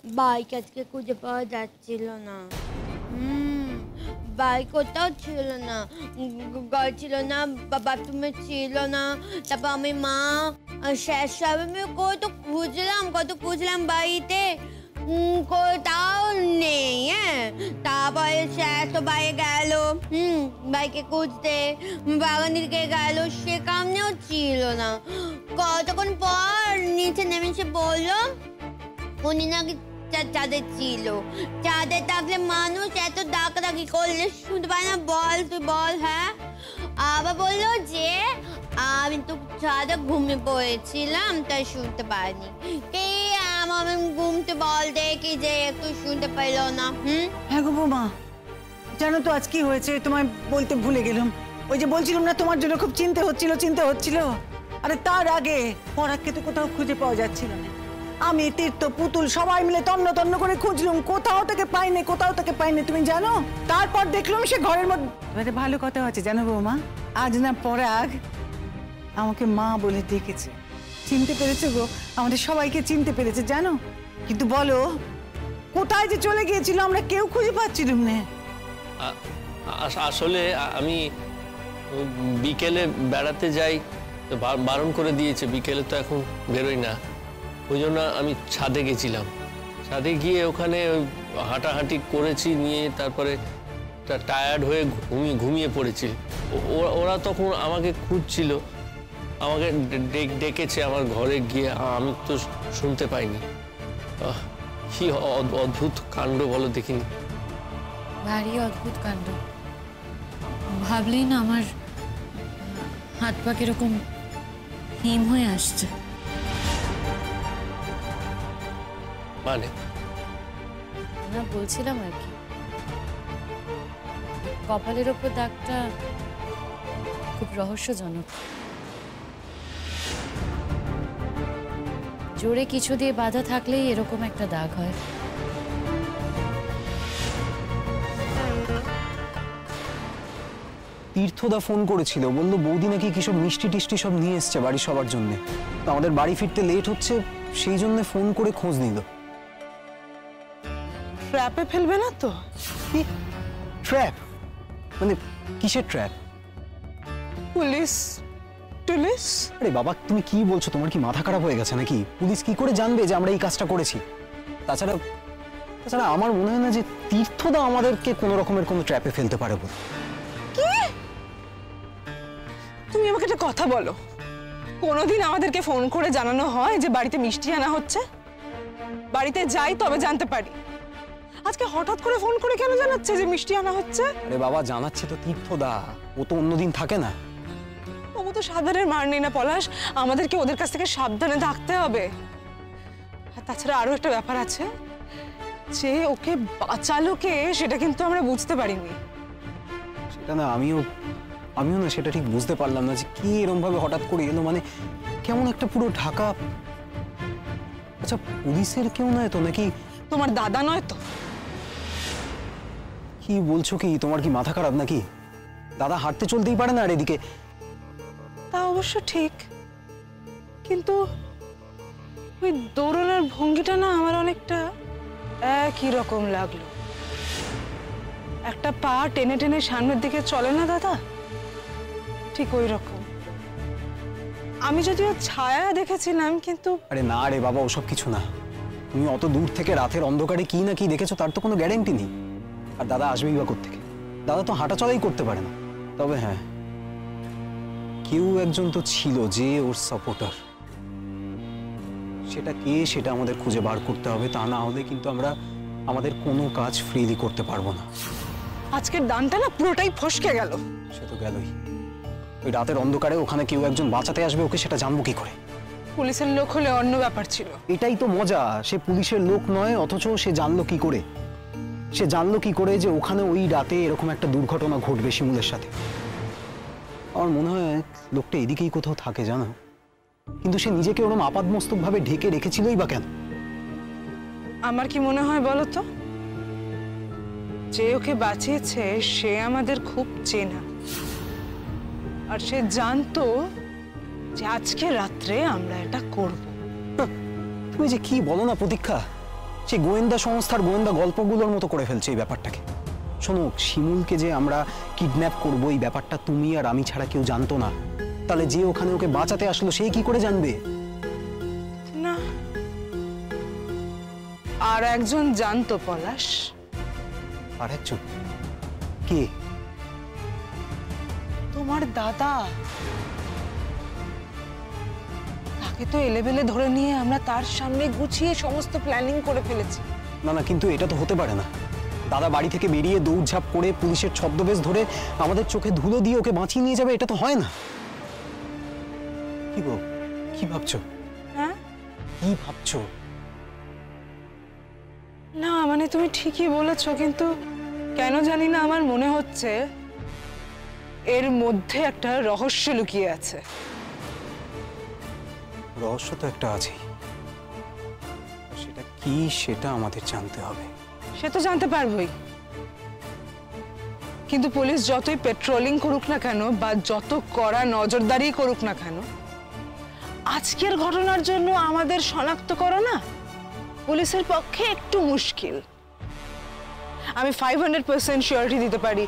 Bike আজকে খুঁজে পাওয়া যাচ্ছিল না। বাইক কোথাও ছিল না, ঘর ছিল না, বাথরুমে ছিল না। তারপর আমি মা শেষ আমি কত খুঁজলাম বাড়িতে, কোথাও নেই। হ্যাঁ, তারপরে শেষ তো বাইরে গেল বাইকে খুঁজতে, বাগান দিকে গেল, সেখানেও ছিল না। কতক্ষণ পর নিচে নেমে সে বললো উনি নাকি চাঁদে ছিল। চাঁদে থাকলে মানুষ এত ডাকাডাকি করলে শুনতে পায় না? বল তুই বল। হ্যাঁ, আবার বললো যে আমি তো চাঁদে ঘুমিয়ে পড়েছিলাম তাই শুনতে পাইনি। কে আমার ঘুমতে বল দেখি যে একটু শুনতে পাইলো না। হ্যাঁ গো বৌমা, জানো তো আজ কি হয়েছে? তোমায় বলতে ভুলে গেলাম। ওই যে বলছিলাম না তোমার জন্য খুব চিন্তা হচ্ছিল। আরে তার আগে পরাগকে তো কোথাও খুঁজে পাওয়া যাচ্ছিল না। আমি তীর্থ পুতুল সবাই মিলে তন্ন করে খুঁজলাম, কোথাও থেকে পাইনি তুমি জানো। তারপর দেখলাম সে ঘরের মধ্যে। ভালো কথা হচ্ছে জানো বৌমা, আজ না পরাগ আমাকে মা বলে ডেকেছে। চিনতে পেরেছে গো, আমাদের সবাইকে চিনতে পেরেছে জানো। কিন্তু বলো কোথায় যে চলে গিয়েছিল আমরা কেউ খুঁজে পাচ্ছিলাম না। আসলে আমি বিকেলে বেড়াতে যাই, বারণ করে দিয়েছে, বিকেলে তো এখন বেরোই না। ওই জন্য আমি ছাদে গেছিলাম। ছাদে গিয়ে ওখানে হাঁটাহাঁটি করেছি, নিয়ে তারপরে টায়ার্ড হয়ে ঘুমিয়ে পড়েছি। ওরা তখন আমাকে খুঁজছিল, আমাকে ডেকেছে আমার ঘরে গিয়ে, আমি তো শুনতে পাইনি। কি অদ্ভুত কাণ্ড বলো দেখিনি। ভারী অদ্ভুত কাণ্ড, ভাবলেই না আমার হাত পা কিরকম হিম হয়ে আসছে। মানে না, বলছিলাম আর কি, কপালের ওপর দাগটা খুব রহস্যজনক। জোরে কিছু দিয়ে বাঁধা থাকলেই এরকম একটা দাগ হয়। তীর্থদা ফোন করেছিল, বললো বৌদি নাকি কিসব মিষ্টি টিষ্টি সব নিয়ে এসছে বাড়ির সবার জন্য। তো আমাদের বাড়ি ফিরতে লেট হচ্ছে, সেই জন্য ফোন করে খোঁজ নিল। ট্র্যাপে ফেলবে না তো? কি ট্র্যাপ? মানে কিসের ট্র্যাপ? পুলিশ? আরে বাবা তুমি কি বলছো? তোমার কি মাথা খারাপ হয়ে গেছে নাকি? পুলিশ কি করে জানবে যে আমরা এই কাজটা করেছি? তাছাড়া আমার মনে হয় না যে তীর্থদা আমাদেরকে কোনো রকমের কোনো ট্র্যাপে ফেলতে পারে বলে। কি? তুমি আমাকে একটা কথা বলো, কোনোদিন আমাদেরকে ফোন করে জানানো হয় যে বাড়িতে মিষ্টি আনা হচ্ছে? বাড়িতে যাই তবে জানতে পারি, আজকে হঠাৎ করে ফোন করে কেন জানাচ্ছে যে মিষ্টি আনা হচ্ছে? আরে বাবা জানাচ্ছে তো তীর্থদা, ও তো অন্যদিন থাকে না। ও তো সাধারণের মার নেই না পলাশ, আমাদেরকে ওদের কাছ থেকে সাবধানে থাকতে হবে। আর তাছাড়া আরো একটা ব্যাপার আছে, যে ওকে বাঁচালো কে সেটা কিন্তু আমরা বুঝতে পারিনি। সেটা না, আমিও না সেটা ঠিক বুঝতে পারলাম না যে কি এরকম ভাবে হঠাৎ করে এলো। মানে কেমন একটা পুরো ঢাকা। আচ্ছা পুলিশের কেউ নয় তো নাকি? তোমার দাদা নয় তো? কি বলছো কি? তোমার কি মাথা খারাপ নাকি? দাদা হাঁটতে চলতেই পারে না। আর এদিকে তা অবশ্য ঠিক, কিন্তু ওই দৌড়ানোর ভঙ্গিটা না আমার অনেকটা একই রকম লাগলো। একটা পা টেনে টেনে সামনের দিকে চলে না দাদা, ঠিক ওই রকম। আমি যদিও ছায়া দেখেছিলাম কিন্তু। আরে না রে বাবা, ওসব কিছু না। তুমি অত দূর থেকে রাতের অন্ধকারে কি না কি দেখেছো তার তো কোনো গ্যারেন্টি নেই। আর দাদা আসবেই বা কোত্থেকে? দাদা তো হাঁটা চলাই করতে পারে না। তবে হ্যাঁ, কেউ একজন তো ছিল যে ওর সাপোর্টার। সেটা কে সেটা আমাদের খুঁজে বার করতে হবে, তা না হলে কিন্তু আমরা আমাদের কোনো কাজ ফ্রিলি করতে পারবো না। আজকের দানটা না পুরোটাই ফসকে গেল। সে তো গেলই, ওই রাতের অন্ধকারে ওখানে কেউ একজন বাঁচাতে আসবে ওকে, সেটা জানবো কি করে? পুলিশের লোক হলে অন্য ব্যাপার ছিল। এটাই তো মজা, সে পুলিশের লোক নয় অথচ সে জানলো কি করে? সে জানলো কি করে যে ওখানে ওই রাতে এরকম একটা দুর্ঘটনা ঘটবে শিমুলের সাথে? আমার মনে হয় লোকটা এদিকেই কোথাও থাকে জানো, কিন্তু সে নিজেকে ওরকম আপাদমস্তক ভাবে ঢেকে রেখেছিলই বা কেন? আমার কি মনে হয় বলো তো, যে ওকে বাঁচিয়েছে সে আমাদের খুব চেনা, আর সে জানতো যে আজকে রাত্রে আমরা এটা করব। তুমি যে কি বলো না প্রতীক্ষা, সে গোয়েন্দা সংস্থার গোয়েন্দা গল্পগুলোর মতো করে ফেলছে এই ব্যাপারটাকে। শোনো, শিমুলকে যে আমরা কিডন্যাপ করবো এই ব্যাপারটা তুমি আর আমি ছাড়া কেউ জানতো না। তাহলে যে ওখানে ওকে বাঁচাতে আসলো সে কি করে জানবে? না, আর একজন জানতো পলাশ। আর একজন কে? তোমার দাদা। তাকে তো এলেবেলে ধরে নিয়ে আমরা তার সামনে গুছিয়ে সমস্ত প্ল্যানিং করে ফেলেছি। না না, কিন্তু এটা তো হতে পারে না। দাদা বাড়ি থেকে বেরিয়ে দৌড়ঝাঁপ করে পুলিশের ছদ্মবেশ ধরে আমাদের চোখে ধুলো দিয়ে ওকে বাঁচিয়ে নিয়ে যাবে, এটা তো হয় না। কি গো, কি ভাবছো? হ্যাঁ, কি ভাবছো? না মানে তুমি ঠিকই বলেছো, কিন্তু কেন জানি না আমার মনে হচ্ছে এর মধ্যে একটা রহস্য লুকিয়ে আছে। রহস্য তো একটা আছেই, সেটা কি সেটা আমাদের জানতে হবে। সে তো জানতে পারবোই, কিন্তু পুলিশ যতই পেট্রোলিং করুক না কেন বা যত কড়া নজরদারি করুক না কেন, আজকের ঘটনার জন্য আমাদের শনাক্ত করো না পুলিশের পক্ষে একটু মুশকিল। আমি 500% সিওরিটি দিতে পারি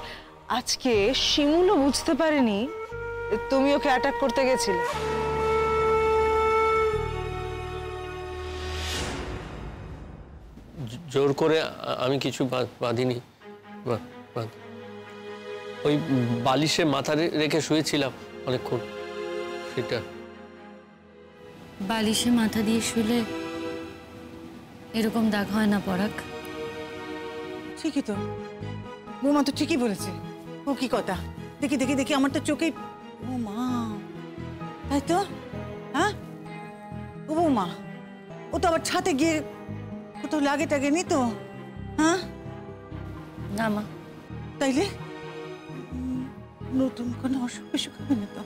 আজকে শিমুলও বুঝতে পারেনি তুমি ওকে অ্যাটাক করতে গেছিলে। জোর করে আমি কিছু বাঁধিনি। ওই বালিশে মাথা রেখে শুয়েছিলাম অনেকক্ষণ, সেটা। বালিশে মাথা দিয়ে শুলে এরকম দাগ হয় না পরাগ। ঠিকই তো, বৌমা তো ঠিকই বলেছে। ও কি কথা, দেখি দেখি দেখি, আমার তো চোখে। ও মা, তাই তো। হ্যাঁ, ও বৌমা, ও তো আবার ছাতে গিয়ে কোথাও লাগে টাগে নি তো? হ্যাঁ না মা, তাইলে নতুন কোনো অসুখ বিসুখ হবে না তো?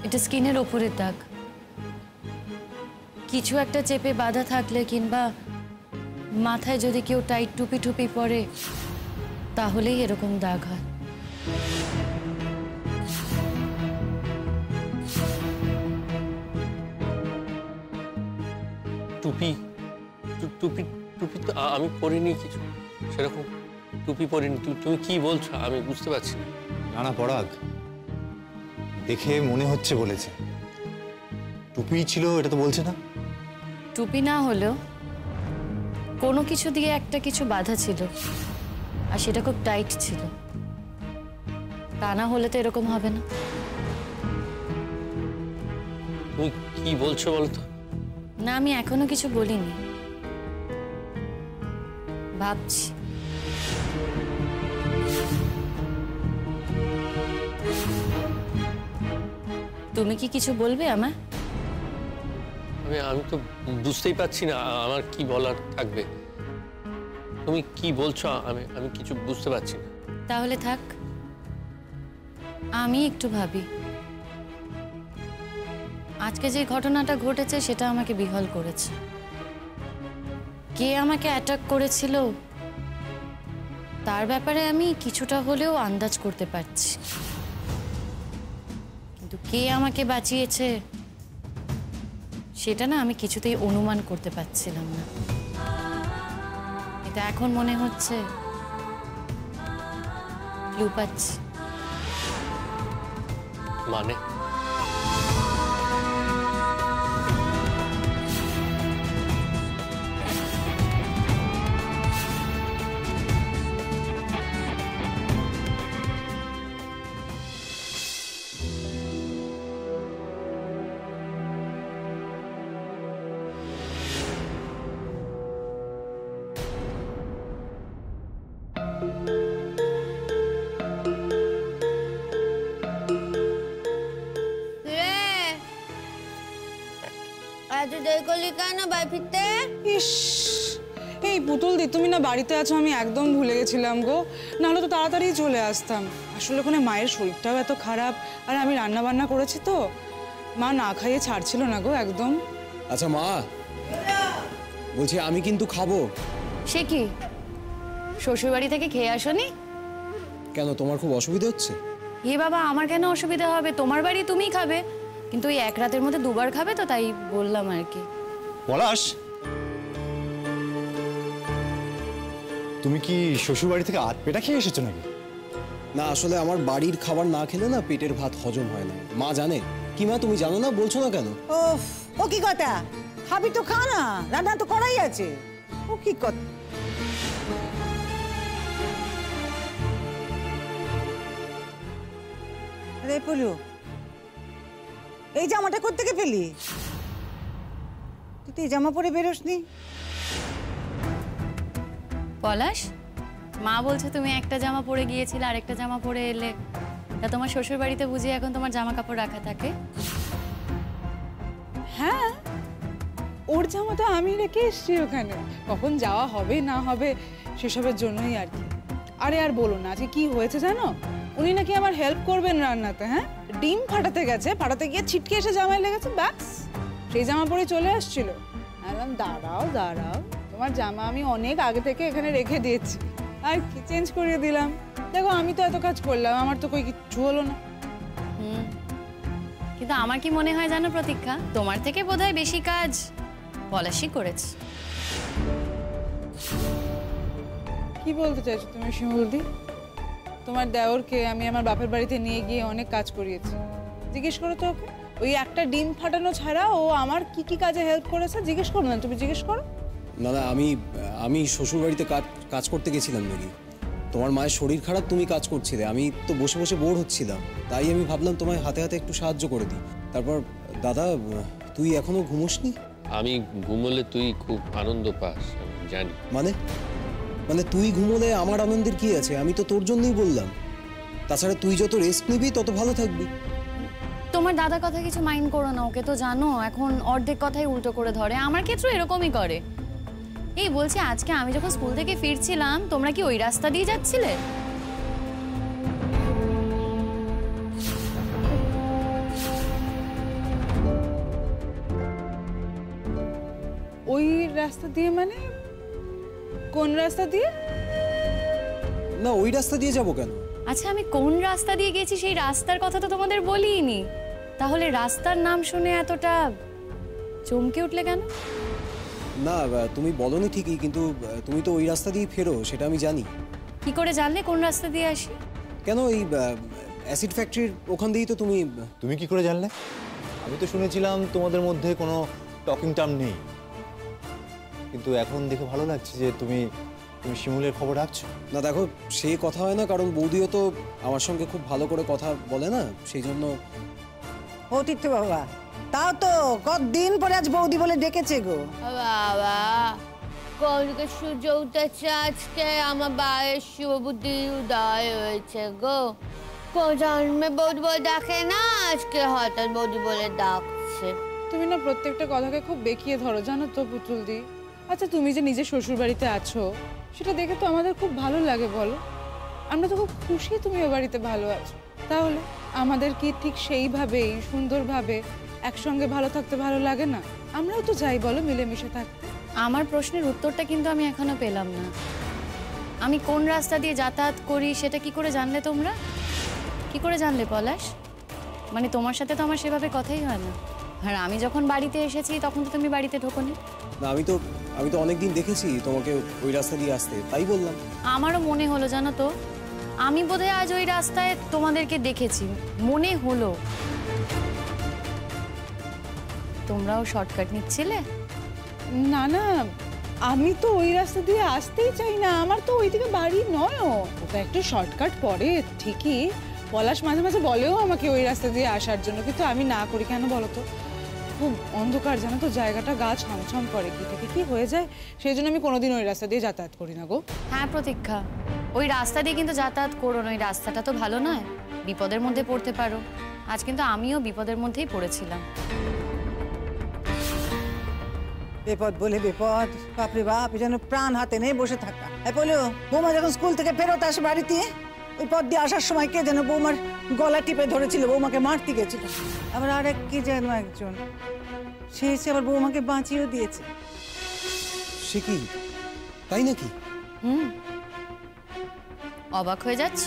এটা স্কিনের ওপরের দাগ। কিছু একটা চেপে বাঁধা থাকলে কিংবা মাথায় যদি কেউ টাইট টুপি টুপি পরে তাহলেই এরকম দাগ হয়। টুপি টুপি টুপি তো আমি পরিনি, কিছু সেরকম টুপি পরিনি। তুমি কি বলছো আমি বুঝতে পারছি না। না না পরাগ, দেখে মনে হচ্ছে বলেছে টুপি ছিল, এটা তো বলছে না। টুপি না হলেও কোনো কিছু দিয়ে একটা কিছু বাঁধা ছিল, আর সেটা খুব টাইট ছিল। তা না হলে তো এরকম হবে না। তুমি কি বলছো বলো তো? না, আমি এখনো কিছু বলিনি, ভাবছি। তুমি কি কিছু বলবে আমায়? আমি তো বুঝতেই পারছি না আমার কি বলার থাকবে। তুমি কি বলছো আমি কিছু বুঝতে পারছি না। তাহলে থাক, আমি একটু ভাবি। আজকে যে ঘটনাটা ঘটেছে সেটা আমাকে বিহ্বল করেছে। কে আমাকে অ্যাটাক করেছিল তার ব্যাপারে আমি কিছুটা হলেও আন্দাজ করতে পারছি, কিন্তু কে আমাকে বাঁচিয়েছে সেটা না আমি কিছুতেই অনুমান করতে পারছিলাম না। এটা এখন মনে হচ্ছে ক্লু পাচ্ছি। মানে এত দেরি করলি কেন বাড়ি ফিরতে? ইস, এই পুতুল দি, তুমি না বাড়িতে আছো আমি একদম ভুলে গেছিলাম গো। নাহলে তো তাড়াতাড়ি চলে আসতাম। আসলে ওখানে মায়ের শরীরটাও এত খারাপ, আর আমি রান্না বান্না করেছি তো মা না খাইয়ে ছাড়ছিল না গো একদম। আচ্ছা মা, বলছি আমি কিন্তু খাবো। সে কি, শ্বশুরবাড়ি থেকে খেয়ে আসোনি? কেন, তোমার খুব অসুবিধা হচ্ছে? এ বাবা, আমার কেন অসুবিধা হবে? তোমার বাড়ি তুমিই খাবে, কিন্তু ওই এক রাতের মধ্যে দুবার খাবে তো, তাই বললাম আর কি। পলাশ, তুমি কি শ্বশুর বাড়ি থেকে আধ পেটা খেয়ে এসেছো নাকি? না আসলে আমার বাড়ির খাবার না খেলে না পেটের ভাত হজম হয় না। মা জানে কি? মা তুমি জানো না, বলছো না কেন? ও কি কথা? খাবি তো খা না, রান্না তো করাই আছে। ও কি কথা? রে পলু, এই জামাটা কোত্থেকে পেলি? তুই তো এই জামা পরে বেরোসনি। পলাশ, মা বলছে তুমি একটা জামা পরে গিয়েছিলে আর একটা জামা পরে এলে। তা তোমার শ্বশুর বাড়িতে বুঝি এখন তোমার জামা কাপড় রাখা থাকে? হ্যাঁ, ওর জামাটা আমি রেখে এসছি ওখানে। কখন যাওয়া হবে না হবে সেসবের জন্যই আর কি। আরে আর বলো না, আজকে কি হয়েছে জানো? উনি নাকি আমার হেল্প করবেন রান্নাতে। হ্যাঁ, ডিম ফাটাতে গেছে, ফাটাতে গিয়ে ছিটকে এসে জামায় লেগেছে, ব্যাস সেই জামা পরে চলে আসছিল। বললাম দাঁড়াও দাঁড়াও, তোমার জামা আমি অনেক আগে থেকে এখানে রেখে দিয়েছি, আর কি চেঞ্জ করিয়ে দিলাম। দেখো আমি তো এত কাজ করলাম, আমার তো কই কিচ্ছু হলো না। কিন্তু আমার কি মনে হয় জানো প্রতীক্ষা, তোমার থেকে বোধহয় বেশি কাজ পলাশই করেছে। কি বলতে চাইছো তুমি শিমুলদি? তোমার দেওরকে আমি আমার বাপের বাড়িতে নিয়ে গিয়ে অনেক কাজ করিয়েছি। জিজ্ঞেস করো তো ওকে, ওই একটা ডিম ফাটানো ছাড়া ও আমার কি কি কাজে হেল্প করেছে জিজ্ঞেস করো না, তুমি জিজ্ঞেস করো। না না, আমি শ্বশুর বাড়িতে কাজ করতে গেছিলাম নাকি? তোমার মায়ের শরীর খারাপ, তুমি কাজ করছিলে, আমি তো বসে বসে বোর হচ্ছিলাম, তাই আমি ভাবলাম তোমায় হাতে হাতে একটু সাহায্য করে দিই। তারপর দাদা, তুই এখনো ঘুমোসনি? আমি ঘুমোলে তুই খুব আনন্দ পাস, আমি জানি। মানে তুই ঘুমোলে আমার আনন্দের কি আছে? আমি তো তোর জন্যই বললাম। তাছাড়া তুই যত রেস্ট নিবি তত ভালো থাকবি। তোমার দাদা কথা কিছু মাইন্ড করো না, ওকে তো জানো এখন অর্ধেক কথাই উল্টো করে ধরে। আমার ক্ষেত্রে এরকমই করে। এই বলছি, আজকে আমি যখন স্কুল থেকে ফিরছিলাম তোমরা কি ওই রাস্তা দিয়ে যাচ্ছিলে? ওই রাস্তা দিয়ে মানে কোন রাস্তা দিয়ে? না, ওই রাস্তা দিয়ে যাবো কেন? আচ্ছা, আমি কোন রাস্তা দিয়ে গেছি সেই রাস্তার কথা তো তোমাদের বলিনি। তাহলে রাস্তার নাম শুনে এতটা চমকে উঠলে কেন? না, তুমি বলনি ঠিকই, কিন্তু তুমি তো ওই রাস্তা দিয়ে ফেরো, সেটা আমি জানি। কি করে জানলে কোন রাস্তা দিয়ে আসি? কেন, এই অ্যাসিড ফ্যাক্টরির ওখান দিয়েই তো তুমি। তুমি কি করে জানলে? আমি তো শুনেছিলাম তোমাদের মধ্যে কোনো টকিং টার্ম নেই, কিন্তু এখন দেখে ভালো লাগছে যে তুমি শিমুলের খবর রাখছো। না দেখো, সে কথা হয় না, কারণ বৌদিও তো আমার সঙ্গে খুব ভালো করে কথা বলে না, সেই জন্য। ও তীর্থ বাবা, তাও তো কতদিন পরে আজ বৌদি বলে ডেকেছে গো। বাবা, কলকে সূর্য উঠেছে আজকে, আমার বায়ের শুভ বুদ্ধি উদয় হয়েছে গো। কোন জন্মে বৌদি বলে ডাকে না, আজকে হঠাৎ বৌদি বলে ডাকছে। তুমি না প্রত্যেকটা কথাকে খুব বেঁকিয়ে ধরো জানো তো পুতুলদি। আচ্ছা, তুমি যে নিজের শ্বশুর বাড়িতে আছো সেটা দেখে তো আমাদের খুব ভালো লাগে, বলো? আমরা তো খুব খুশি তুমি ও বাড়িতে ভালো আছো। তাহলে আমাদের কি ঠিক সেইভাবেই সুন্দরভাবে একসঙ্গে ভালো থাকতে ভালো লাগে না? আমরাও তো চাই বলো মিলেমিশে থাকতে। আমার প্রশ্নের উত্তরটা কিন্তু আমি এখনো পেলাম না। আমি কোন রাস্তা দিয়ে যাতায়াত করি সেটা কি করে জানলে তোমরা? কি করে জানলে পলাশ? মানে তোমার সাথে তো আমার সেভাবে কথাই হয় না। আর আমি যখন বাড়িতে এসেছি তখন তো তুমি বাড়িতে ঢোকোনি। না, আমি তো অনেকদিন দেখেছি তোমাকে ওই রাস্তা দিয়ে আসতে, তাই বললাম। আমারও মনে হলো জানো তো, আমি বোধহয় আজ ওই রাস্তায় তোমাদেরকে দেখেছি, মনে হলো। তোমরাও শর্টকাট নিচ্ছিলে? না না, আমি তো ওই রাস্তা দিয়ে আসতেই চাই না, আমার তো ওইদিকে বাড়ি নয়ও। ওটা একটু শর্টকাট পড়ে ঠিকই, পলাশ মাঝে মাঝে বলেও আমাকে ওই রাস্তা দিয়ে আসার জন্য, কিন্তু আমি না করি। কেন বলো তো? খুব অন্ধকার জানো তো, জায়গাটা গা ছমছম করে, কি থেকে কি হয়ে যায়, সেই জন্য আমি কোনোদিন ওই রাস্তা দিয়ে যাতায়াত করি না গো। হ্যাঁ প্রতীক্ষা, ওই রাস্তা দিয়ে কিন্তু যাতায়াত করো না, ওই রাস্তাটা তো ভালো নয়, বিপদের মধ্যে পড়তে পারো। আজ কিন্তু আমিও বিপদের মধ্যেই পড়েছিলাম। বিপদ বলে বিপদ, বাপরে বাপ, যেন প্রাণ হাতে নেই বসে থাকা। বলো, বৌমা যখন স্কুল থেকে ফেরত আসে বাড়িতে, ওই পথ দিয়ে আসার সময় কে যেন বৌমার গলা টিপে ধরেছিল, বৌমাকে মারতে গেছিল। আবার আর এক কি যেন একজন, সে এসে আবার বৌমাকে বাঁচিয়েও দিয়েছে। সে কি, তাই নাকি? অবাক হয়ে যাচ্ছ?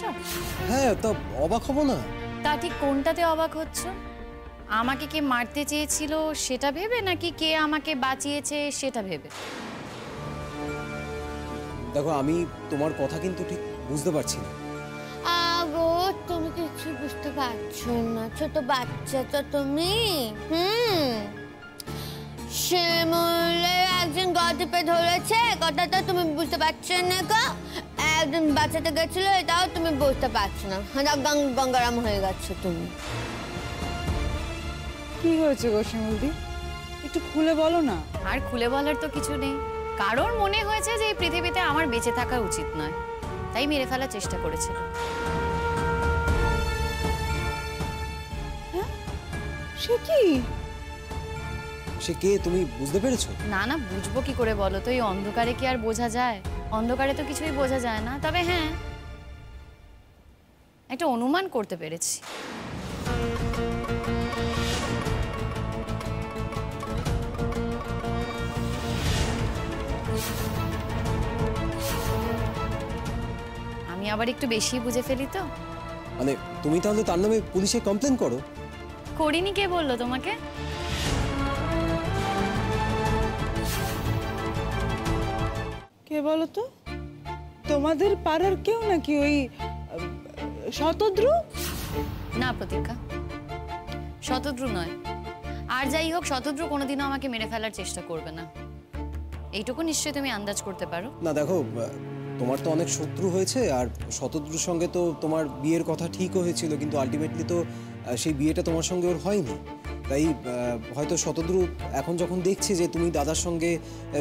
হ্যাঁ, তা অবাক হব না। তা ঠিক কোনটাতে অবাক হচ্ছ? আমাকে কে মারতে চেয়েছিল সেটা ভেবে, নাকি কে আমাকে বাঁচিয়েছে সেটা ভেবে? দেখো আমি তোমার কথা কিন্তু ঠিক বুঝতে পারছি না। আগো তুমি কিছু বুঝতে পারছো না, ছোট বাচ্চা তো তুমি। শিমুলের একজন গল্পে ধরেছে, কথাটা তুমি বুঝতে পারছো না গো। একজন বাচ্চাতে গেছিল, এটাও তুমি বুঝতে পারছো না। গঙ্গারাম হয়ে গেছো তুমি। কি হয়েছে গো শিমুলদি, একটু খুলে বলো না। আর খুলে বলার তো কিছু নেই। কারোর মনে হয়েছে যে এই পৃথিবীতে আমার বেঁচে থাকা উচিত নয়, তাই মেরে ফেলার চেষ্টা করেছিল। সে কি? সে কে তুমি বুঝতে পেরেছো? না না, বুঝবো কি করে বলো তো? এই অন্ধকারে কি আর বোঝা যায়? অন্ধকারে তো কিছুই বোঝা যায় না। তবে হ্যাঁ, একটা অনুমান করতে পেরেছি। আমি আবার একটু বেশি বুঝে ফেলি তো। মানে তুমি তাহলে তার নামে পুলিশে কমপ্লেন করো? করিনি, কে বললো তোমাকে? কে বলো তো? তোমাদের পাড়ার কেউ নাকি ওই শতদ্রু? না প্রতীক্ষা, শতদ্রু নয়। আর যাই হোক, শতদ্রু কোনোদিনও আমাকে মেরে ফেলার চেষ্টা করবে না, এইটুকু নিশ্চয়ই তুমি আন্দাজ করতে পারো। না দেখো, তোমার তো অনেক শত্রু হয়েছে, আর শতদ্রুর সঙ্গে তো তোমার বিয়ের কথা ঠিকও হয়েছিল, কিন্তু আলটিমেটলি তো সেই বিয়েটা তোমার সঙ্গে ওর হয়নি। তাই হয়তো শতদ্রু এখন যখন দেখছে যে তুমি দাদার সঙ্গে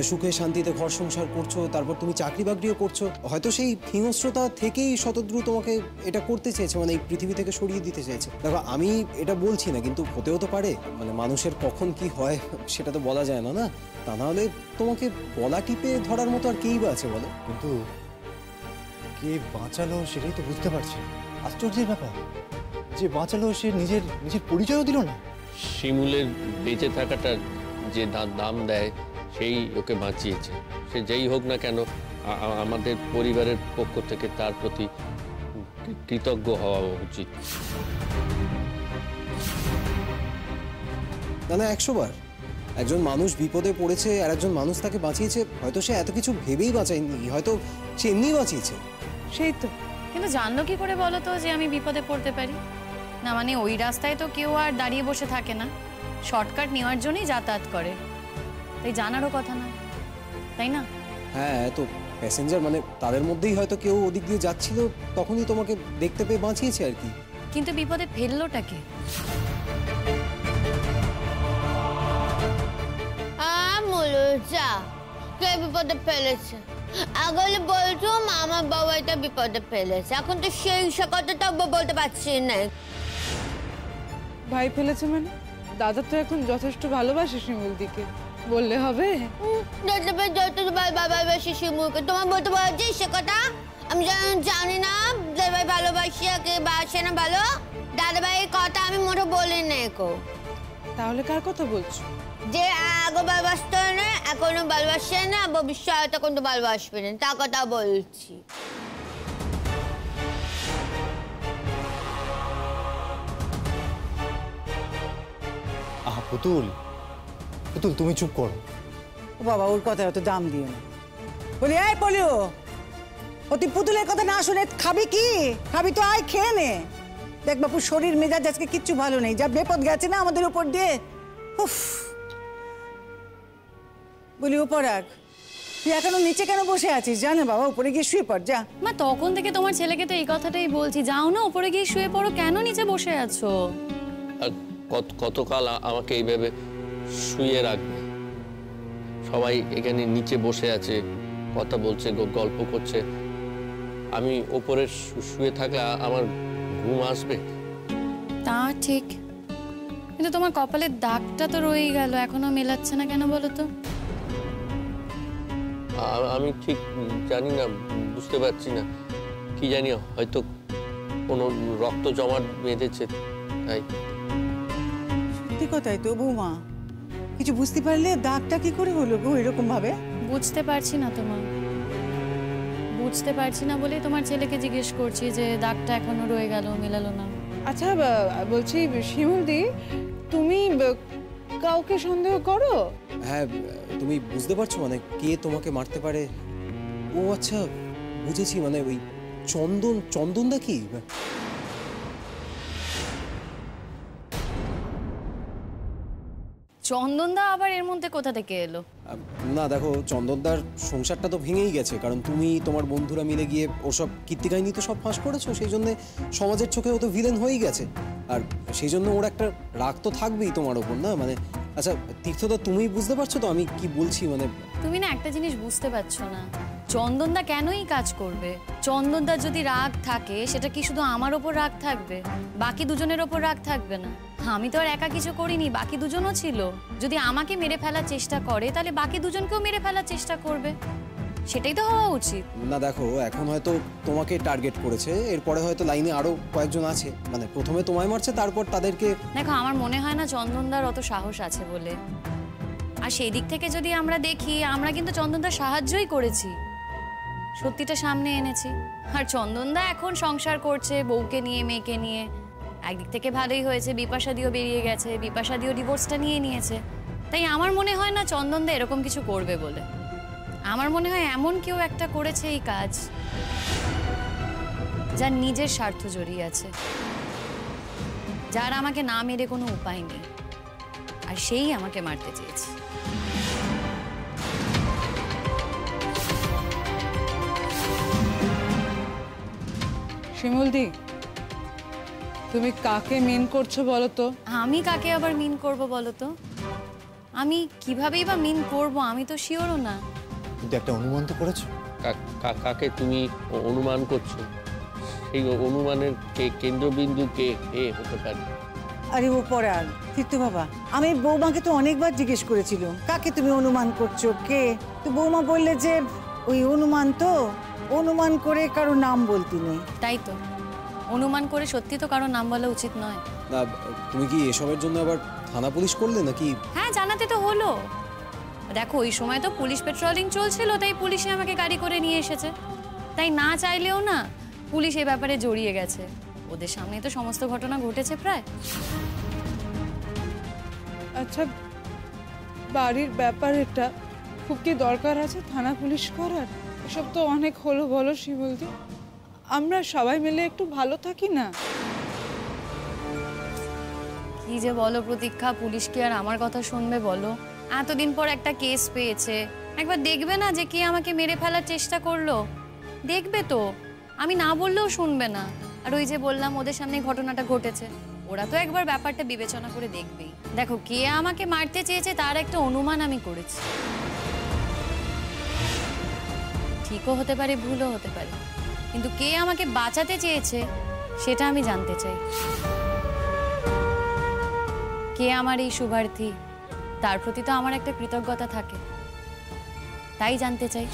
সুখে শান্তিতে ঘর সংসার করছো, তারপর তুমি চাকরি বাকরিও করছো, হয়তো সেই হিংস্রতা থেকেই শতদ্রু তোমাকে এটা করতে চেয়েছে, মানে এই পৃথিবী থেকে সরিয়ে দিতে চেয়েছে। দেখো আমি এটা বলছি না, কিন্তু হতেও তো পারে। মানে মানুষের কখন কি হয় সেটা তো বলা যায় না, না? তা নাহলে তোমাকে গলা টিপে ধরার মতো আর কেই বা আছে বলো? কিন্তু কে বাঁচালো সেটাই তো বুঝতে পারছি না। আশ্চর্যের ব্যাপার, যে বাঁচালো সে নিজের পরিচয়ও দিল না। শিমুলের বেঁচে থাকাটা যে দাম দেয় সেই ওকে বাঁচিয়েছে। সে যেই হোক না কেন, আমাদের পরিবারের পক্ষ থেকে তার প্রতি কৃতজ্ঞ হওয়া উচিত। না না, 100 বার। একজন মানুষ বিপদে পড়েছে আর একজন মানুষ তাকে বাঁচিয়েছে, হয়তো সে এত কিছু ভেবেই বাঁচায়নি, হয়তো সে এমনিই বাঁচিয়েছে। সেই তো। কিন্তু জানলো কি করে বলো তো যে আমি বিপদে পড়তে পারি? না মানে ওই রাস্তায় তো কেউ আর দাঁড়িয়ে বসে থাকে না, শর্টকাট নেওয়ার জন্যই যাতায়াত করে, তাই জানারও কথা না, তাই না? হ্যাঁ, তো প্যাসেঞ্জার মানে তাদের মধ্যেই হয়তো কেউ ওদিক দিয়ে যাচ্ছিল, তখনই তোমাকে দেখতে পেয়ে বাঁচিয়েছে আর কি। কিন্তু বিপদে ফেললোটাকে? যা কে বিপদে ফেলেছে? আগলে বলছো আমার বাবাটা বিপদে ফেলেছে, এখন তো সেই কথাটা বলতে পারছি না। ভাই ফেলেছে মানে? দাদা তো এখন যথেষ্ট ভালোবাসে শিমুলদিকে, বললে হবে? বাবা বেশি শিমুলকে তোমার বলতে পারছি সে কথা? আমি জানি না দাদাভাই ভালোবাসি কে বাসে না ভালো। দাদাভাইয়ের কথা আমি মোটে বলি না। তাহলে কার কথা বলছো? যে আগে ভালোবাসতো না, এখনো ভালোবাসে না, ভবিষ্যতে কিন্তু ভালোবাসবে না, তার কথা বলছি। পুতুল, তুমি চুপ করো। ও বাবা, ওর কথা অত দাম দিও না। বলি এই পলিও, ও তুই পুতুলের কথা না শুনে খাবি কি? খাবি তো আয়, খেয়ে নে। দেখ বাপু, শরীর মেজাজ আজকে কিচ্ছু ভালো নেই, যা বিপদ গেছে না আমাদের উপর দিয়ে। উফ, বলি উপর রাখ। তুই এখনো নিচে কেন বসে আছিস? জানে বাবা, উপরে গিয়ে শুয়ে পড় যা। মা তখন থেকে তোমার ছেলেকে তো এই কথাটাই বলছি, যাও না উপরে গিয়ে শুয়ে পড়ো, কেন নিচে বসে আছো? আর কতকাল আমাকে এইভাবে শুয়ে রাখবে? সবাই এখানে নিচে বসে আছে, কথা বলছে, গল্প করছে, আমি ওপরে শুয়ে থাকলে আমার ঘুম আসবে? তা ঠিক, কিন্তু তোমার কপালের দাগটা তো রয়েই গেল, এখনো মেলাচ্ছে না কেন বলো তো? আমি ঠিক জানি না, বুঝতে পারছি না, কি জানি, হয়তো কোনো রক্ত জমাট বেঁধেছে তাই। সত্যি কথাই তো বৌমা, কিছু বুঝতে পারলে দাগটা কি করে হলো গো এরকম ভাবে? বুঝতে পারছি না তোমার, বুঝতে পারছি না বলেই তোমার ছেলেকে জিজ্ঞেস করছি যে দাগটা এখনো রয়ে গেল, মেলালো না। আচ্ছা বলছি শিমুলদি, তুমি কাউকে সন্দেহ করো? হ্যাঁ, তুমি বুঝতে পারছো মানে কে তোমাকে মারতে পারে? ও আচ্ছা, বুঝেছি, মানে ওই চন্দনদা কি? চন্দনদা আবার এর মধ্যে কোথা থেকে এলো? না দেখো, চন্দনদার সংসারটা তো ভেঙেই গেছে, কারণ তুমি তোমার বন্ধুরা মিলে গিয়ে ওসব কীর্তিকাহিনী তো সব ফাঁস করেছো, সেই জন্য সমাজের চোখে ও তো ভিলেন হয়েই গেছে। আর সেই জন্য ওর একটা রাগ তো থাকবেই তোমার ওপর, না? মানে আচ্ছা তীর্থদা, তুমি বুঝতে পারছো তো আমি কি বলছি? মানে তুমি না একটা জিনিস বুঝতে পারছো না, চন্দনদা কেনই কাজ করবে? চন্দনদার যদি রাগ থাকে, সেটা কি শুধু আমার ওপর রাগ থাকবে? বাকি দুজনের ওপর রাগ থাকবে না? আমি তো আর একা কিছু করিনি, বাকি দুজনও ছিল। যদি আমাকে মেরে ফেলার চেষ্টা করে, তাহলে বাকি দুজনকেও মেরে ফেলার চেষ্টা করবে, সেটাই তো হওয়া উচিত। না দেখো, এখন হয়তো তোমাকে টার্গেট করেছে, এরপরে হয়তো লাইনে আরো কয়েকজন আছে, মানে প্রথমে তোমায় মারছে, তারপর তাদেরকে। দেখো, আমার মনে হয় না চন্দনদার অত সাহস আছে বলে। আর সেই দিক থেকে যদি আমরা দেখি, আমরা কিন্তু চন্দনদার সাহায্যই করেছি, সত্যিটা সামনে এনেছি। আর চন্দনদা এখন সংসার করছে বউকে নিয়ে, মেয়েকে নিয়ে। একদিক থেকে ভালোই হয়েছে, বিপাশাদিও বেরিয়ে গেছে, বিপাশাদিও ডিভোর্সটা নিয়ে নিয়েছে। তাই আমার মনে হয় না চন্দনদা এরকম কিছু করবে বলে। আমার মনে হয় এমন কেউ একটা করেছে এই কাজ, যার নিজের স্বার্থ জড়িয়ে আছে, যার আমাকে না মেরে কোনো উপায় নেই, আর সেই আমাকে মারতে চেয়েছে। শিমুলদি, তুমি কাকে মিন করছো বলো তো? আমি কাকে আবার মিন করব বলো তো? আমি কিভাবেই বা মিন করব, আমি তো শিওরও না। কিন্তু একটা অনুমান তো করেছো। কাকে তুমি অনুমান করছো? সেই অনুমানের কেন্দ্রবিন্দু কে হতে পারে? আরে ও পরাগ, তীর্থ বাবা, আমি বৌমাকে তো অনেকবার জিজ্ঞেস করেছিল কাকে তুমি অনুমান করছো, কে? তো বৌমা বললে যে ওই অনুমান করে কারো নাম বলতে নেই। তাই তো, অনুমান করে সত্যি তো কারো নাম বলা উচিত নয়। না, তুমি কি এসবের জন্য আবার থানা পুলিশ করলে নাকি? হ্যাঁ, জানাতে তো হলো। দেখো, ওই সময় তো পুলিশ পেট্রোলিং চলছিল, তাই পুলিশে আমাকে গাড়ি করে নিয়ে এসেছে। তাই না চাইলেও না, পুলিশ এই ব্যাপারে জড়িয়ে গেছে। ওদের সামনে তো সমস্ত ঘটনা ঘটেছে প্রায়। আচ্ছা, বাড়ির ব্যাপার এটা, খুব কি দরকার আছে থানা পুলিশ করার? এসব তো অনেক হলো বলো শিমুলদি, আমরা সবাই মিলে একটু ভালো থাকি না? কি যে বলো প্রতীক্ষা, পুলিশ কি আর আমার কথা শুনবে বলো? এতদিন পর একটা কেস পেয়েছে, একবার দেখবে না যে কে আমাকে মেরে ফেলার চেষ্টা করলো? দেখবে তো, আমি না বললেও শুনবে না। আর ওই যে বললাম, ওদের সামনে ঘটনাটা ঘটেছে, ওরা তো একবার ব্যাপারটা বিবেচনা করে দেখবেই। দেখো, কে আমাকে মারতে চেয়েছে তার একটা অনুমান আমি করেছি। ঠিকও হতে পারে, ভুলও হতে পারে, কিন্তু কে আমাকে বাঁচাতে চেয়েছে সেটা আমি জানতে চাই। কে আমার এই শুভার্থী, তার প্রতি তো আমার একটা কৃতজ্ঞতা থাকে, তাই জানতে চাই।